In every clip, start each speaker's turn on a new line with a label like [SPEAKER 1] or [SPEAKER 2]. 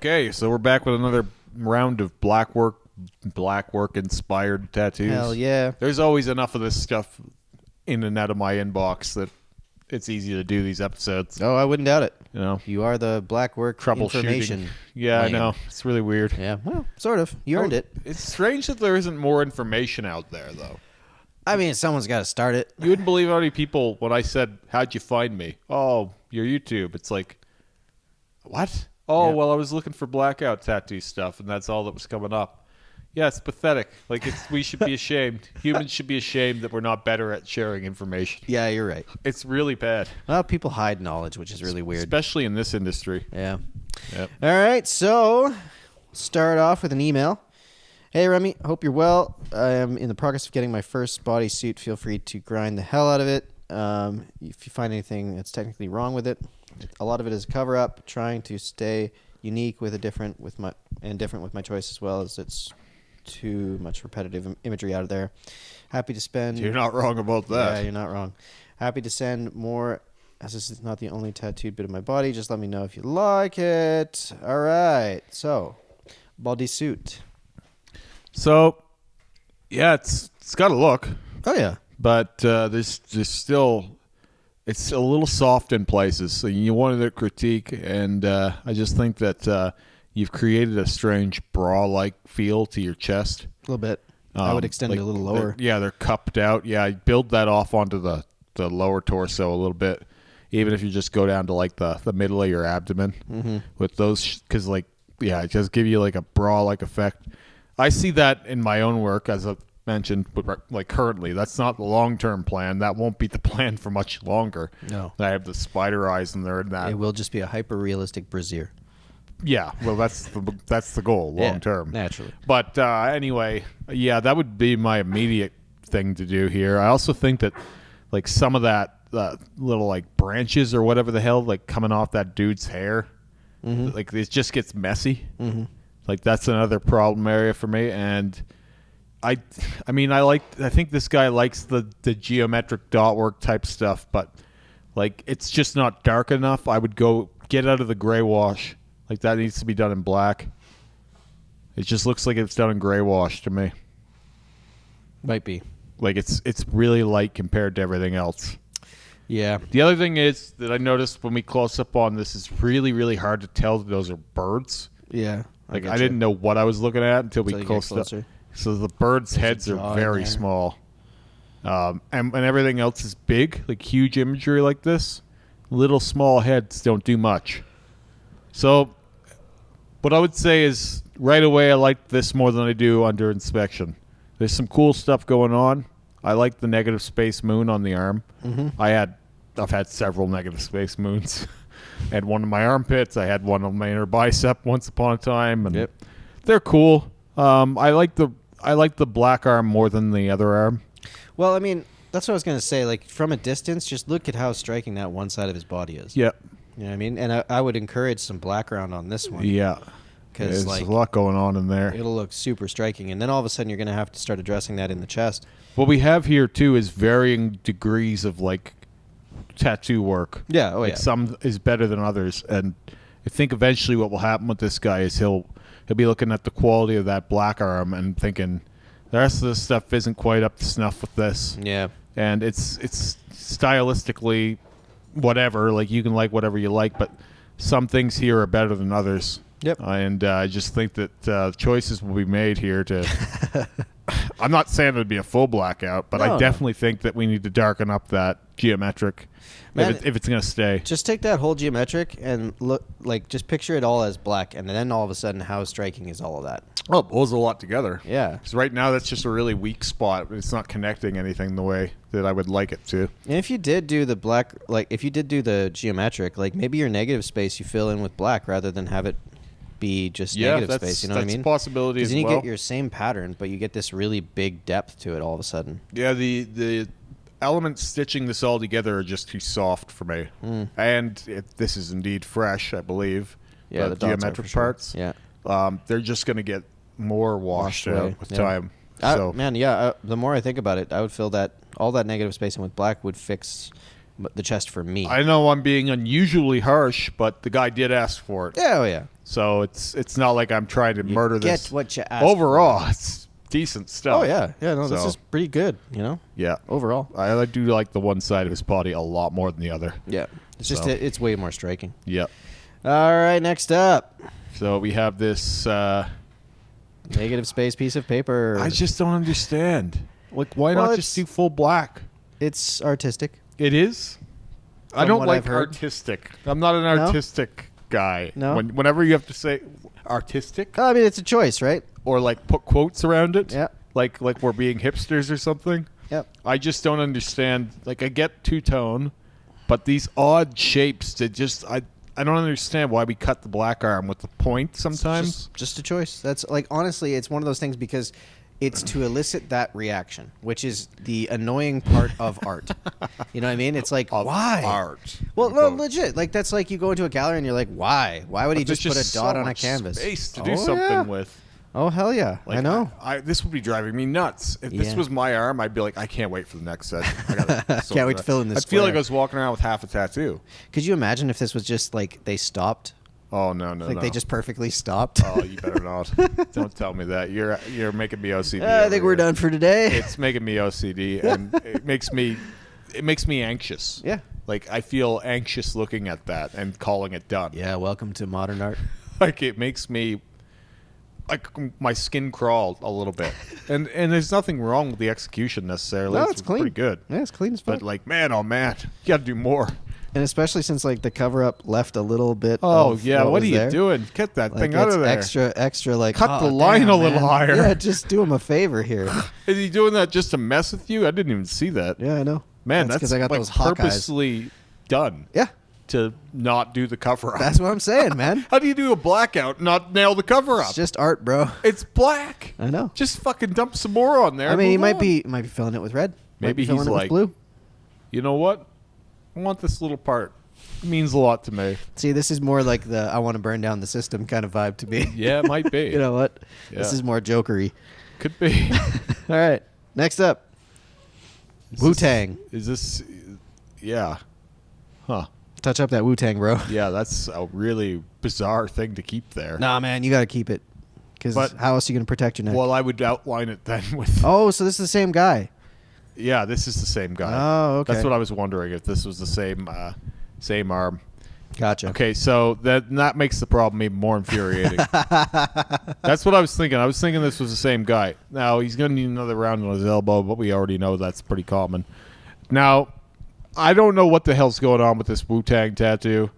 [SPEAKER 1] Okay, so we're back with another round of black work inspired tattoos.
[SPEAKER 2] Hell yeah.
[SPEAKER 1] There's always enough of this stuff in and out of my inbox that it's easy to do these episodes.
[SPEAKER 2] Oh, I wouldn't doubt it.
[SPEAKER 1] You know,
[SPEAKER 2] You are the black work information.
[SPEAKER 1] Yeah,
[SPEAKER 2] lane.
[SPEAKER 1] I know. It's really weird.
[SPEAKER 2] Yeah, well, sort of. You earned it.
[SPEAKER 1] It's strange that there isn't more information out there, though.
[SPEAKER 2] I mean, someone's got to start it.
[SPEAKER 1] You wouldn't believe how many people, when I said, "How'd you find me?" "Oh, your YouTube." It's like, what? Oh,
[SPEAKER 2] Yeah.
[SPEAKER 1] well, I was looking for Blackout tattoo stuff, and that's all that was coming up. Yeah, it's pathetic. Like, we should be ashamed. Humans should be ashamed that we're not better at sharing information.
[SPEAKER 2] Yeah, you're right.
[SPEAKER 1] It's really bad.
[SPEAKER 2] Well, people hide knowledge, which is really weird.
[SPEAKER 1] Especially in this industry.
[SPEAKER 2] Yeah.
[SPEAKER 1] Yep.
[SPEAKER 2] All right, so start off with an email. Hey, Remy, hope you're well. I am in the progress of getting my first bodysuit. Feel free to grind the hell out of it. If you find anything that's technically wrong with it, a lot of it is a cover-up, trying to stay unique with different with my choice, as well as it's too much repetitive imagery out of there. Happy to spend...
[SPEAKER 1] You're not wrong about that.
[SPEAKER 2] Yeah, you're not wrong. Happy to send more, as this is not the only tattooed bit of my body. Just let me know if you like it. All right, so bodysuit.
[SPEAKER 1] So, yeah, it's got a look.
[SPEAKER 2] Oh, yeah.
[SPEAKER 1] But there's still... It's a little soft in places, so you wanted to critique, and I just think that you've created a strange bra-like feel to your chest.
[SPEAKER 2] A little bit. I would extend it a little lower.
[SPEAKER 1] They're cupped out. Yeah, build that off onto the lower torso a little bit, even if you just go down to like the middle of your abdomen with those, because it just give you like a bra-like effect. I see that in my own work, as I've mentioned, but like currently, that's not the long-term plan. That won't be the plan for much longer.
[SPEAKER 2] No.
[SPEAKER 1] I have the spider eyes in there and that.
[SPEAKER 2] It will just be a hyper-realistic brassiere.
[SPEAKER 1] Yeah, well, that's the goal, long-term.
[SPEAKER 2] Yeah, naturally.
[SPEAKER 1] But anyway, yeah, that would be my immediate thing to do here. I also think that like some of that little like branches or whatever the hell like coming off that dude's hair, like it just gets messy. Like that's another problem area for me. And I think this guy likes the geometric dot work type stuff, but like it's just not dark enough. I would go get out of the gray wash. Like that needs to be done in black. It just looks like it's done in gray wash to me.
[SPEAKER 2] Might be.
[SPEAKER 1] Like it's really light compared to everything else.
[SPEAKER 2] Yeah.
[SPEAKER 1] The other thing is that I noticed when we close up on this, is really, really hard to tell that those are birds.
[SPEAKER 2] Yeah.
[SPEAKER 1] Like I didn't know what I was looking at until we closed up.
[SPEAKER 2] Closer.
[SPEAKER 1] So the birds' heads are very small. And everything else is big, like huge imagery like this. Little small heads don't do much. So what I would say is right away I like this more than I do under inspection. There's some cool stuff going on. I like the negative space moon on the arm. I've had several negative space moons. I had one in my armpits. I had one on my inner bicep once upon a time, and they're cool. I like the black arm more than the other arm.
[SPEAKER 2] Well, I mean, that's what I was going to say. Like, from a distance, just look at how striking that one side of his body is.
[SPEAKER 1] Yeah.
[SPEAKER 2] You know what I mean? And I would encourage some background on this one.
[SPEAKER 1] Yeah.
[SPEAKER 2] Because
[SPEAKER 1] there's a lot going on in there.
[SPEAKER 2] It'll look super striking. And then all of a sudden, you're going to have to start addressing that in the chest.
[SPEAKER 1] What we have here, too, is varying degrees of, like, tattoo work.
[SPEAKER 2] Yeah, oh,
[SPEAKER 1] like some is better than others. And I think eventually what will happen with this guy is he'll be looking at the quality of that black arm and thinking, the rest of this stuff isn't quite up to snuff with this.
[SPEAKER 2] Yeah.
[SPEAKER 1] And it's stylistically whatever. Like, you can like whatever you like, but some things here are better than others.
[SPEAKER 2] Yep.
[SPEAKER 1] And I just think that choices will be made here to... I'm not saying it would be a full blackout, but I definitely think that we need to darken up that geometric if it's going to stay.
[SPEAKER 2] Just take that whole geometric and look, like, just picture it all as black, and then all of a sudden, how striking is all of that?
[SPEAKER 1] Oh, it pulls a lot together.
[SPEAKER 2] Yeah.
[SPEAKER 1] Because right now, that's just a really weak spot. It's not connecting anything the way that I would like it to.
[SPEAKER 2] And if you did do the black, like, if you did do the geometric, like, maybe your negative space you fill in with black rather than have it be just negative space. You know what I mean?
[SPEAKER 1] That's a possibility as well.
[SPEAKER 2] Because then you get your same pattern, but you get this really big depth to it all of a sudden.
[SPEAKER 1] Yeah, the elements stitching this all together are just too soft for me. And this is indeed fresh, I believe.
[SPEAKER 2] Yeah, the
[SPEAKER 1] geometric parts.
[SPEAKER 2] Yeah.
[SPEAKER 1] They're just going to get more washed out with time.
[SPEAKER 2] The more I think about it, I would feel that all that negative spacing with black would fix the chest for me.
[SPEAKER 1] I know I'm being unusually harsh, but the guy did ask for it.
[SPEAKER 2] Yeah, oh yeah.
[SPEAKER 1] So it's not like I'm trying to murder this.
[SPEAKER 2] Get what you asked
[SPEAKER 1] Overall,
[SPEAKER 2] for.
[SPEAKER 1] it's decent stuff.
[SPEAKER 2] Oh yeah, no, this is pretty good.
[SPEAKER 1] Yeah.
[SPEAKER 2] Overall.
[SPEAKER 1] I do like the one side of his body a lot more than the other.
[SPEAKER 2] Yeah, it's just it's way more striking.
[SPEAKER 1] Yep.
[SPEAKER 2] All right, next up,
[SPEAKER 1] So we have this.
[SPEAKER 2] negative space piece of paper.
[SPEAKER 1] I just don't understand. Like, why
[SPEAKER 2] Well,
[SPEAKER 1] not just do full black?
[SPEAKER 2] It's artistic.
[SPEAKER 1] It is. I
[SPEAKER 2] From
[SPEAKER 1] don't
[SPEAKER 2] what
[SPEAKER 1] like
[SPEAKER 2] I've heard.
[SPEAKER 1] artistic. I'm not an artistic guy.
[SPEAKER 2] No?
[SPEAKER 1] Whenever you have to say artistic
[SPEAKER 2] I mean, it's a choice, right?
[SPEAKER 1] or like put quotes around it,
[SPEAKER 2] Yeah.
[SPEAKER 1] like we're being hipsters or something.
[SPEAKER 2] Yep.
[SPEAKER 1] I just don't understand. Like, I get two-tone, but these odd shapes that just I don't understand why we cut the black arm with the point sometimes.
[SPEAKER 2] Just a choice. That's like, honestly, it's one of those things because it's to elicit that reaction, which is the annoying part of art. You know what I mean? It's like,
[SPEAKER 1] Of
[SPEAKER 2] why?
[SPEAKER 1] art.
[SPEAKER 2] Well, no, legit. Like, that's like you go into a gallery and you're like, why? Why would he
[SPEAKER 1] There's
[SPEAKER 2] just put a
[SPEAKER 1] so
[SPEAKER 2] dot on a
[SPEAKER 1] much
[SPEAKER 2] canvas?
[SPEAKER 1] space to do
[SPEAKER 2] Oh,
[SPEAKER 1] something
[SPEAKER 2] yeah.
[SPEAKER 1] with.
[SPEAKER 2] Oh, hell yeah.
[SPEAKER 1] Like,
[SPEAKER 2] I know.
[SPEAKER 1] This would be driving me nuts. If this
[SPEAKER 2] Yeah.
[SPEAKER 1] was my arm, I'd be like, I can't wait for the next session. I gotta sort
[SPEAKER 2] Can't wait
[SPEAKER 1] it
[SPEAKER 2] to
[SPEAKER 1] out.
[SPEAKER 2] fill in this
[SPEAKER 1] I feel like
[SPEAKER 2] square.
[SPEAKER 1] I was walking around with half a tattoo.
[SPEAKER 2] Could you imagine if this was just like they stopped?
[SPEAKER 1] Oh no,
[SPEAKER 2] Like they just perfectly stopped?
[SPEAKER 1] Oh, you better not. Don't tell me that. You're making me OCD.
[SPEAKER 2] I
[SPEAKER 1] over
[SPEAKER 2] think we're
[SPEAKER 1] here.
[SPEAKER 2] done for today.
[SPEAKER 1] It's making me OCD, and it makes me anxious.
[SPEAKER 2] Yeah.
[SPEAKER 1] Like, I feel anxious looking at that and calling it done.
[SPEAKER 2] Yeah, welcome to modern art.
[SPEAKER 1] Like, it makes me, like, my skin crawl a little bit. And there's nothing wrong with the execution necessarily.
[SPEAKER 2] No, it's clean.
[SPEAKER 1] Pretty good.
[SPEAKER 2] Yeah, it's clean as fuck.
[SPEAKER 1] But, like, man, oh man, you got to do more.
[SPEAKER 2] And especially since like the cover up left a little bit.
[SPEAKER 1] Oh
[SPEAKER 2] of
[SPEAKER 1] yeah, what
[SPEAKER 2] was
[SPEAKER 1] are you
[SPEAKER 2] there.
[SPEAKER 1] doing? Get that
[SPEAKER 2] Like,
[SPEAKER 1] thing out
[SPEAKER 2] it's
[SPEAKER 1] of there.
[SPEAKER 2] extra. Like,
[SPEAKER 1] Cut the
[SPEAKER 2] oh,
[SPEAKER 1] line
[SPEAKER 2] damn,
[SPEAKER 1] a little
[SPEAKER 2] man.
[SPEAKER 1] higher.
[SPEAKER 2] Yeah, just do him a favor here.
[SPEAKER 1] Is he doing that just to mess with you? I didn't even see that.
[SPEAKER 2] Yeah, I know.
[SPEAKER 1] Man,
[SPEAKER 2] that's
[SPEAKER 1] that's
[SPEAKER 2] because I got
[SPEAKER 1] like
[SPEAKER 2] those hawk eyes.
[SPEAKER 1] purposely done
[SPEAKER 2] Yeah,
[SPEAKER 1] to not do the cover up.
[SPEAKER 2] that's what I'm saying, man.
[SPEAKER 1] How do you do a blackout and not nail the cover up?
[SPEAKER 2] It's just art, bro.
[SPEAKER 1] It's black.
[SPEAKER 2] I know.
[SPEAKER 1] Just fucking dump some more on there.
[SPEAKER 2] I mean, he
[SPEAKER 1] Move
[SPEAKER 2] might
[SPEAKER 1] on.
[SPEAKER 2] be filling it with red. Might
[SPEAKER 1] Maybe
[SPEAKER 2] be filling
[SPEAKER 1] he's
[SPEAKER 2] it with
[SPEAKER 1] like,
[SPEAKER 2] blue.
[SPEAKER 1] You know what? I want this little part. It means a lot to me.
[SPEAKER 2] See, this is more like the I want to burn down the system kind of vibe to me.
[SPEAKER 1] Yeah, it might be.
[SPEAKER 2] You know what?
[SPEAKER 1] Yeah.
[SPEAKER 2] This is more jokery.
[SPEAKER 1] Could be.
[SPEAKER 2] All right, next up, WuTang.
[SPEAKER 1] Is this? Yeah. Huh.
[SPEAKER 2] Touch up that WuTang, bro.
[SPEAKER 1] Yeah, that's a really bizarre thing to keep there.
[SPEAKER 2] Nah, man, you got to keep it. Because
[SPEAKER 1] But-
[SPEAKER 2] how else are you going to protect your neck?
[SPEAKER 1] Well, I would outline it then with.
[SPEAKER 2] Oh, so this is the same guy.
[SPEAKER 1] Yeah, this is the same guy.
[SPEAKER 2] Oh, okay.
[SPEAKER 1] That's what I was wondering, if this was the same arm.
[SPEAKER 2] Gotcha.
[SPEAKER 1] Okay, so that makes the problem even more infuriating. That's what I was thinking. I was thinking this was the same guy. Now, he's going to need another round on his elbow, but we already know that's pretty common. Now, I don't know what the hell's going on with this WuTang tattoo,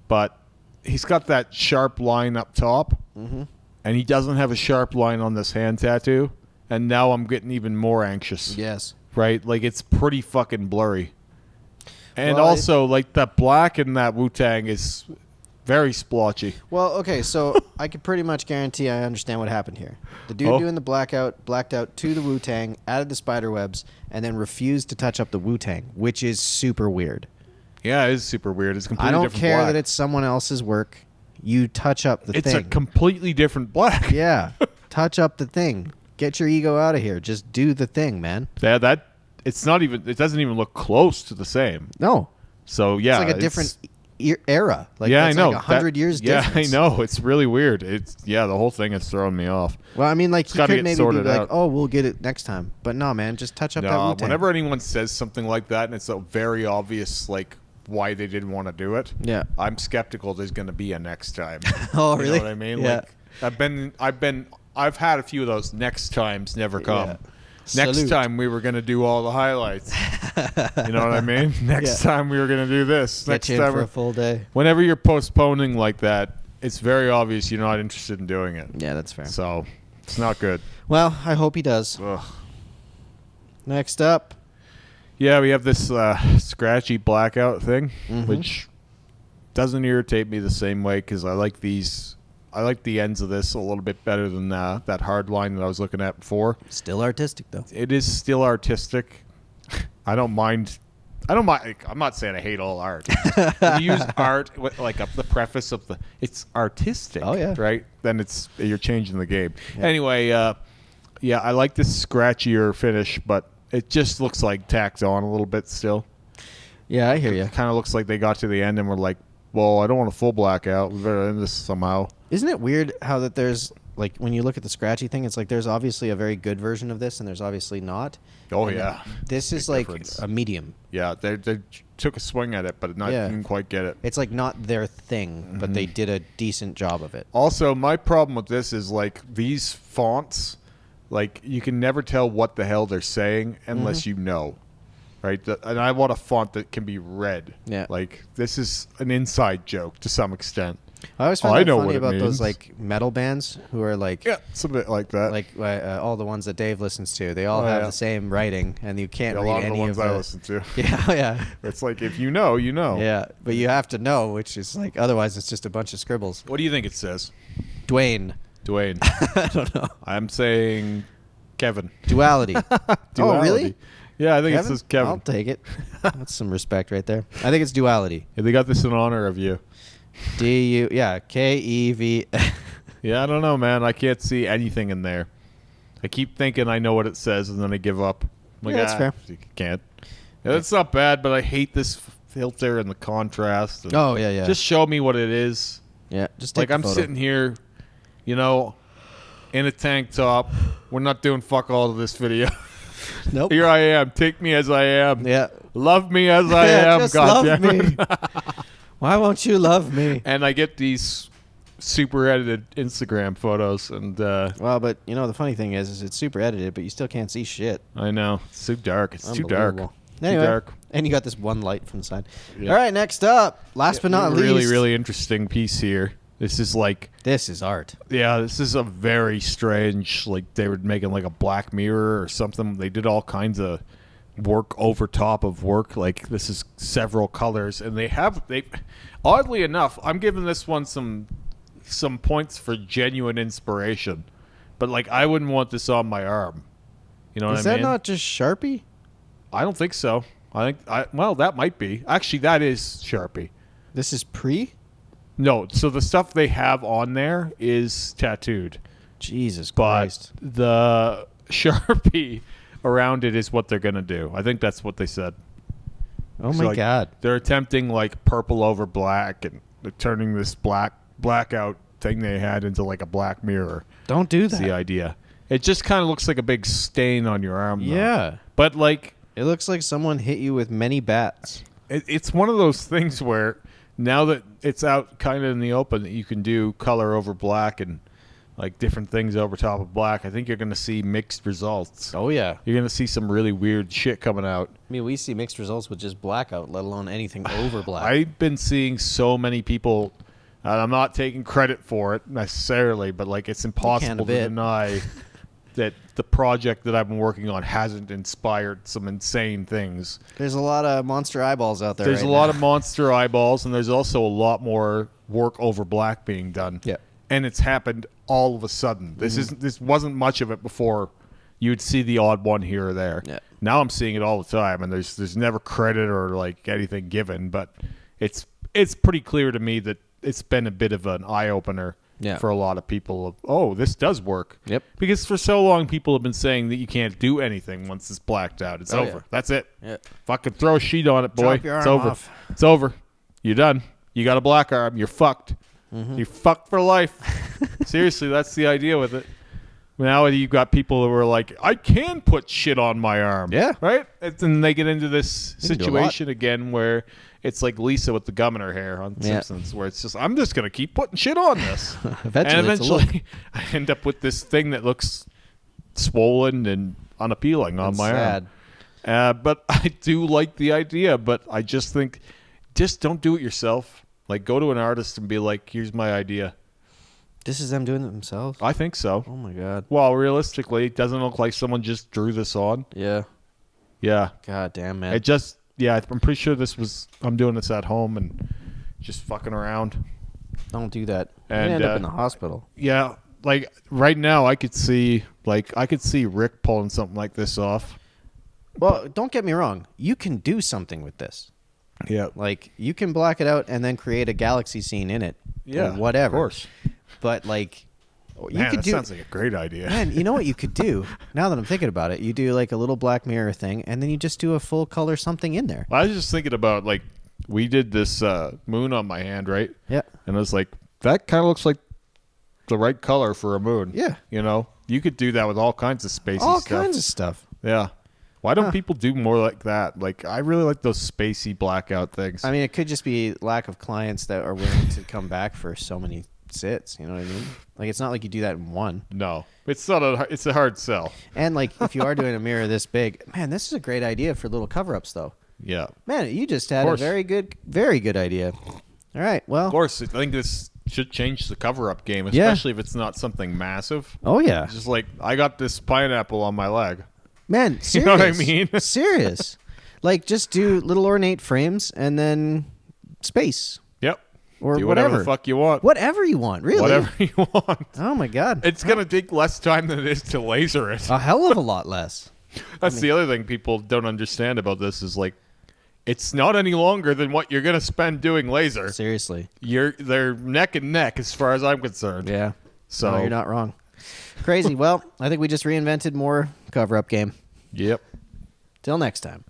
[SPEAKER 1] but he's got that sharp line up top, and he doesn't have a sharp line on this hand tattoo, and now I'm getting even more anxious.
[SPEAKER 2] Yes.
[SPEAKER 1] Right? Like, it's pretty fucking blurry. And
[SPEAKER 2] Well,
[SPEAKER 1] also, like, that black in that WuTang is very splotchy.
[SPEAKER 2] Well, okay, so I can pretty much guarantee I understand what happened here. The dude
[SPEAKER 1] Oh.
[SPEAKER 2] doing the blackout blacked out to the WuTang, added the spider webs, and then refused to touch up the WuTang, which is super weird.
[SPEAKER 1] Yeah, it is super weird. It's completely
[SPEAKER 2] I don't
[SPEAKER 1] different
[SPEAKER 2] care
[SPEAKER 1] black.
[SPEAKER 2] that it's someone else's work. You touch up the
[SPEAKER 1] It's
[SPEAKER 2] thing.
[SPEAKER 1] a completely different black.
[SPEAKER 2] Yeah, touch up the thing. Get your ego out of here. Just do the thing, man.
[SPEAKER 1] Yeah, that it's not even. It doesn't even look close to the same.
[SPEAKER 2] No,
[SPEAKER 1] So yeah,
[SPEAKER 2] it's like a different era. Like,
[SPEAKER 1] yeah, I
[SPEAKER 2] that's
[SPEAKER 1] know.
[SPEAKER 2] Like 100 years.
[SPEAKER 1] Yeah,
[SPEAKER 2] difference.
[SPEAKER 1] I know. It's really weird. It's the whole thing is throwing me off.
[SPEAKER 2] Well, I mean, like, he
[SPEAKER 1] gotta
[SPEAKER 2] could
[SPEAKER 1] get
[SPEAKER 2] maybe be
[SPEAKER 1] sorted
[SPEAKER 2] like,
[SPEAKER 1] out.
[SPEAKER 2] "Oh, we'll get it next time," but no, man, just touch up that
[SPEAKER 1] No,
[SPEAKER 2] WuTang.
[SPEAKER 1] whenever anyone says something like that, and it's a very obvious like why they didn't want to do it.
[SPEAKER 2] Yeah.
[SPEAKER 1] I'm skeptical there's going to be a next time.
[SPEAKER 2] Oh,
[SPEAKER 1] You
[SPEAKER 2] really?
[SPEAKER 1] know what I mean?
[SPEAKER 2] Yeah.
[SPEAKER 1] Like I've had a few of those next times never come.
[SPEAKER 2] Yeah.
[SPEAKER 1] Next
[SPEAKER 2] Salute.
[SPEAKER 1] time we were going to do all the highlights. You know what I mean? Next time we were going to do this.
[SPEAKER 2] Get
[SPEAKER 1] Next
[SPEAKER 2] you in
[SPEAKER 1] time,
[SPEAKER 2] for a full day.
[SPEAKER 1] whenever you're postponing like that, it's very obvious you're not interested in doing it.
[SPEAKER 2] Yeah, that's fair.
[SPEAKER 1] So it's not good.
[SPEAKER 2] Well, I hope he does.
[SPEAKER 1] Ugh.
[SPEAKER 2] Next up,
[SPEAKER 1] Yeah, we have this scratchy blackout thing,
[SPEAKER 2] Mhm.
[SPEAKER 1] which doesn't irritate me the same way because I like these. I like the ends of this a little bit better than that hard line that I was looking at before.
[SPEAKER 2] still artistic though.
[SPEAKER 1] It is still artistic. I don't mind. I'm not saying I hate all art. When you use art with like the preface of it's artistic.
[SPEAKER 2] Oh, yeah.
[SPEAKER 1] Right. Then you're changing the game. Yeah. Anyway, yeah, I like this scratchier finish, but it just looks like tacked on a little bit still.
[SPEAKER 2] Yeah, I hear you.
[SPEAKER 1] It kind of looks like they got to the end and were like, well, I don't want a full blackout. We better end this somehow.
[SPEAKER 2] Isn't it weird how that there's like when you look at the scratchy thing, it's like there's obviously a very good version of this and there's obviously not.
[SPEAKER 1] Oh
[SPEAKER 2] And
[SPEAKER 1] yeah,
[SPEAKER 2] this is
[SPEAKER 1] Big
[SPEAKER 2] like
[SPEAKER 1] difference.
[SPEAKER 2] a medium.
[SPEAKER 1] Yeah, they took a swing at it, but didn't quite get it.
[SPEAKER 2] It's like not their thing, but they did a decent job of it.
[SPEAKER 1] Also, my problem with this is like these fonts, like you can never tell what the hell they're saying unless you know, right? And I want a font that can be read.
[SPEAKER 2] Yeah.
[SPEAKER 1] Like this is an inside joke to some extent.
[SPEAKER 2] I always find that
[SPEAKER 1] know
[SPEAKER 2] funny
[SPEAKER 1] what it
[SPEAKER 2] about those
[SPEAKER 1] means.
[SPEAKER 2] like metal bands who are like
[SPEAKER 1] Yeah, it's a bit like that.
[SPEAKER 2] like all the ones that Dave listens to. They all have the same writing, and you can't
[SPEAKER 1] a
[SPEAKER 2] read
[SPEAKER 1] lot of
[SPEAKER 2] any
[SPEAKER 1] the ones
[SPEAKER 2] of
[SPEAKER 1] I
[SPEAKER 2] the.
[SPEAKER 1] listen to.
[SPEAKER 2] Yeah, yeah,
[SPEAKER 1] It's like if you know, you know.
[SPEAKER 2] yeah. But you have to know, which is like otherwise it's just a bunch of scribbles.
[SPEAKER 1] What do you think it says?
[SPEAKER 2] Dwayne.
[SPEAKER 1] Dwayne.
[SPEAKER 2] I don't know.
[SPEAKER 1] I'm saying Kevin.
[SPEAKER 2] Duality. Oh,
[SPEAKER 1] Duality.
[SPEAKER 2] really?
[SPEAKER 1] Yeah, I think it says Kevin.
[SPEAKER 2] I'll take it. That's some respect right there. I think it's duality.
[SPEAKER 1] Yeah, they got this in honor of you.
[SPEAKER 2] Kev.
[SPEAKER 1] Yeah, I don't know, man. I can't see anything in there. I keep thinking I know what it says, and then I give up. I'm like,
[SPEAKER 2] Yeah, that's fair.
[SPEAKER 1] You can't. Yeah, it's not bad, but I hate this filter and the contrast. And
[SPEAKER 2] Oh yeah, yeah.
[SPEAKER 1] Just show me what it is.
[SPEAKER 2] yeah. Just take
[SPEAKER 1] Like
[SPEAKER 2] the
[SPEAKER 1] I'm
[SPEAKER 2] photo.
[SPEAKER 1] sitting here, in a tank top. We're not doing fuck all of this video.
[SPEAKER 2] Nope.
[SPEAKER 1] Here I am. Take me as I am.
[SPEAKER 2] Yeah.
[SPEAKER 1] Love me as I am.
[SPEAKER 2] Just
[SPEAKER 1] God
[SPEAKER 2] love
[SPEAKER 1] damn
[SPEAKER 2] me.
[SPEAKER 1] it.
[SPEAKER 2] Why won't you love me?
[SPEAKER 1] And I get these super edited Instagram photos, and
[SPEAKER 2] Well, but the funny thing is it's super edited, but you still can't see shit.
[SPEAKER 1] I know it's too dark. It's too dark.
[SPEAKER 2] Unbelievable. Anyway,
[SPEAKER 1] Too dark.
[SPEAKER 2] and you got this one light from the side.
[SPEAKER 1] Yeah.
[SPEAKER 2] All right, next up, last but not
[SPEAKER 1] really,
[SPEAKER 2] least,
[SPEAKER 1] really interesting piece here. This is like,
[SPEAKER 2] this is art.
[SPEAKER 1] yeah, this is a very strange. Like they were making like a Black Mirror or something. They did all kinds of work over top of work. Like this is several colors, and they oddly enough, I'm giving this one some points for genuine inspiration, but like I wouldn't want this on my arm. You know what I
[SPEAKER 2] Is
[SPEAKER 1] mean?
[SPEAKER 2] that not just Sharpie?
[SPEAKER 1] I don't think so. Well, that might be. Actually, that is Sharpie.
[SPEAKER 2] This is pre?
[SPEAKER 1] No, so the stuff they have on there is tattooed,
[SPEAKER 2] Jesus
[SPEAKER 1] but
[SPEAKER 2] Christ.
[SPEAKER 1] the Sharpie around it is what they're going to do. I think that's what they said.
[SPEAKER 2] Oh
[SPEAKER 1] So,
[SPEAKER 2] my
[SPEAKER 1] like,
[SPEAKER 2] God.
[SPEAKER 1] They're attempting like purple over black, and they're turning this blackout thing they had into like a Black Mirror.
[SPEAKER 2] Don't do
[SPEAKER 1] That's the
[SPEAKER 2] that.
[SPEAKER 1] idea. It just kind of looks like a big stain on your arm, though.
[SPEAKER 2] Yeah.
[SPEAKER 1] But like
[SPEAKER 2] It looks like someone hit you with many bats.
[SPEAKER 1] it's one of those things where now that it's out kind of in the open that you can do color over black and like different things over top of black, I think you're going to see mixed results.
[SPEAKER 2] Oh, yeah.
[SPEAKER 1] You're going to see some really weird shit coming out.
[SPEAKER 2] I mean, we see mixed results with just blackout, let alone anything over black.
[SPEAKER 1] I've been seeing so many people, and I'm not taking credit for it necessarily, but like it's impossible to
[SPEAKER 2] bit.
[SPEAKER 1] deny that the project that I've been working on hasn't inspired some insane things.
[SPEAKER 2] There's a lot of monster eyeballs out there.
[SPEAKER 1] There's
[SPEAKER 2] right
[SPEAKER 1] a lot
[SPEAKER 2] now.
[SPEAKER 1] of monster eyeballs, and there's also a lot more work over black being done.
[SPEAKER 2] Yeah.
[SPEAKER 1] And it's happened all of a sudden. This wasn't much of it before. You'd see the odd one here or there.
[SPEAKER 2] Yeah.
[SPEAKER 1] Now I'm seeing it all the time, and there's never credit or like anything given, but it's pretty clear to me that it's been a bit of an eye opener.
[SPEAKER 2] Yeah.
[SPEAKER 1] For a lot of people of, oh, this does work.
[SPEAKER 2] Yep.
[SPEAKER 1] Because for so long people have been saying that you can't do anything once it's blacked out. It's over.
[SPEAKER 2] yeah.
[SPEAKER 1] That's it.
[SPEAKER 2] Yeah.
[SPEAKER 1] Fucking throw a sheet on it, boy.
[SPEAKER 2] Drop your
[SPEAKER 1] It's
[SPEAKER 2] arm
[SPEAKER 1] over.
[SPEAKER 2] off.
[SPEAKER 1] It's over. You're done. You got a black arm. You're fucked. You're fucked for life. Seriously, that's the idea with it. Now you've got people who are like, I can put shit on my arm.
[SPEAKER 2] Yeah.
[SPEAKER 1] Right? And then they get into this
[SPEAKER 2] They can do a lot.
[SPEAKER 1] situation again where it's like Lisa with the gum in her hair on
[SPEAKER 2] Yeah.
[SPEAKER 1] Simpsons, where it's just, I'm just going to keep putting shit on this.
[SPEAKER 2] Eventually,
[SPEAKER 1] And
[SPEAKER 2] it's a look.
[SPEAKER 1] eventually I end up with this thing that looks swollen and unappealing on
[SPEAKER 2] And
[SPEAKER 1] my
[SPEAKER 2] sad.
[SPEAKER 1] arm. But I do like the idea, but I just think, just don't do it yourself. Like, go to an artist and be like, here's my idea.
[SPEAKER 2] This is them doing it themselves?
[SPEAKER 1] I think so.
[SPEAKER 2] Oh, my God.
[SPEAKER 1] Well, realistically, it doesn't look like someone just drew this on.
[SPEAKER 2] Yeah.
[SPEAKER 1] Yeah.
[SPEAKER 2] God damn, man.
[SPEAKER 1] It just, yeah, I'm pretty sure I'm doing this at home and just fucking around.
[SPEAKER 2] Don't do that. You're
[SPEAKER 1] And,
[SPEAKER 2] gonna end up in the hospital.
[SPEAKER 1] Yeah, like right now I could see Rick pulling something like this off.
[SPEAKER 2] Well, don't get me wrong. You can do something with this.
[SPEAKER 1] Yeah.
[SPEAKER 2] Like, you can black it out and then create a galaxy scene in it.
[SPEAKER 1] Yeah.
[SPEAKER 2] Or whatever.
[SPEAKER 1] Of course.
[SPEAKER 2] But, like, you
[SPEAKER 1] Man,
[SPEAKER 2] could
[SPEAKER 1] that
[SPEAKER 2] do...
[SPEAKER 1] sounds like a great idea.
[SPEAKER 2] Man, you know what you could do? Now that I'm thinking about it, you do, like, a little Black Mirror thing, and then you just do a full color something in there.
[SPEAKER 1] I was just thinking about, like, we did this moon on my hand, right?
[SPEAKER 2] Yeah.
[SPEAKER 1] And I was like, that kind of looks like the right color for a moon.
[SPEAKER 2] Yeah.
[SPEAKER 1] You know, you could do that with all kinds of spacey
[SPEAKER 2] All
[SPEAKER 1] stuff.
[SPEAKER 2] kinds of stuff.
[SPEAKER 1] Yeah. Why don't people do more like that? Like, I really like those spacey blackout things.
[SPEAKER 2] I mean, it could just be lack of clients that are willing to come back for so many sits. You know what I mean? Like, it's not like you do that in one.
[SPEAKER 1] No, it's not it's a hard sell.
[SPEAKER 2] And like, if you are doing a mirror this big, man, this is a great idea for little cover-ups, though.
[SPEAKER 1] Yeah.
[SPEAKER 2] Man, you just had a very good idea. All right, well.
[SPEAKER 1] Of course, I think this should change the cover-up game, especially if it's not something massive.
[SPEAKER 2] Oh, yeah.
[SPEAKER 1] It's just like, I got this pineapple on my leg.
[SPEAKER 2] Man, serious.
[SPEAKER 1] You know what I mean?
[SPEAKER 2] Serious. Like, just do little ornate frames and then space.
[SPEAKER 1] Yep.
[SPEAKER 2] Or
[SPEAKER 1] do whatever the fuck you want.
[SPEAKER 2] Whatever you want, really.
[SPEAKER 1] Whatever you want.
[SPEAKER 2] Oh, my God.
[SPEAKER 1] It's going to take less time than it is to laser it.
[SPEAKER 2] A hell of a lot less.
[SPEAKER 1] That's the other thing people don't understand about this is, like, it's not any longer than what you're going to spend doing laser.
[SPEAKER 2] Seriously.
[SPEAKER 1] They're neck and neck as far as I'm concerned.
[SPEAKER 2] Yeah.
[SPEAKER 1] So
[SPEAKER 2] no, you're not wrong. Crazy. Well, I think we just reinvented more cover-up game.
[SPEAKER 1] Yep.
[SPEAKER 2] Till next time.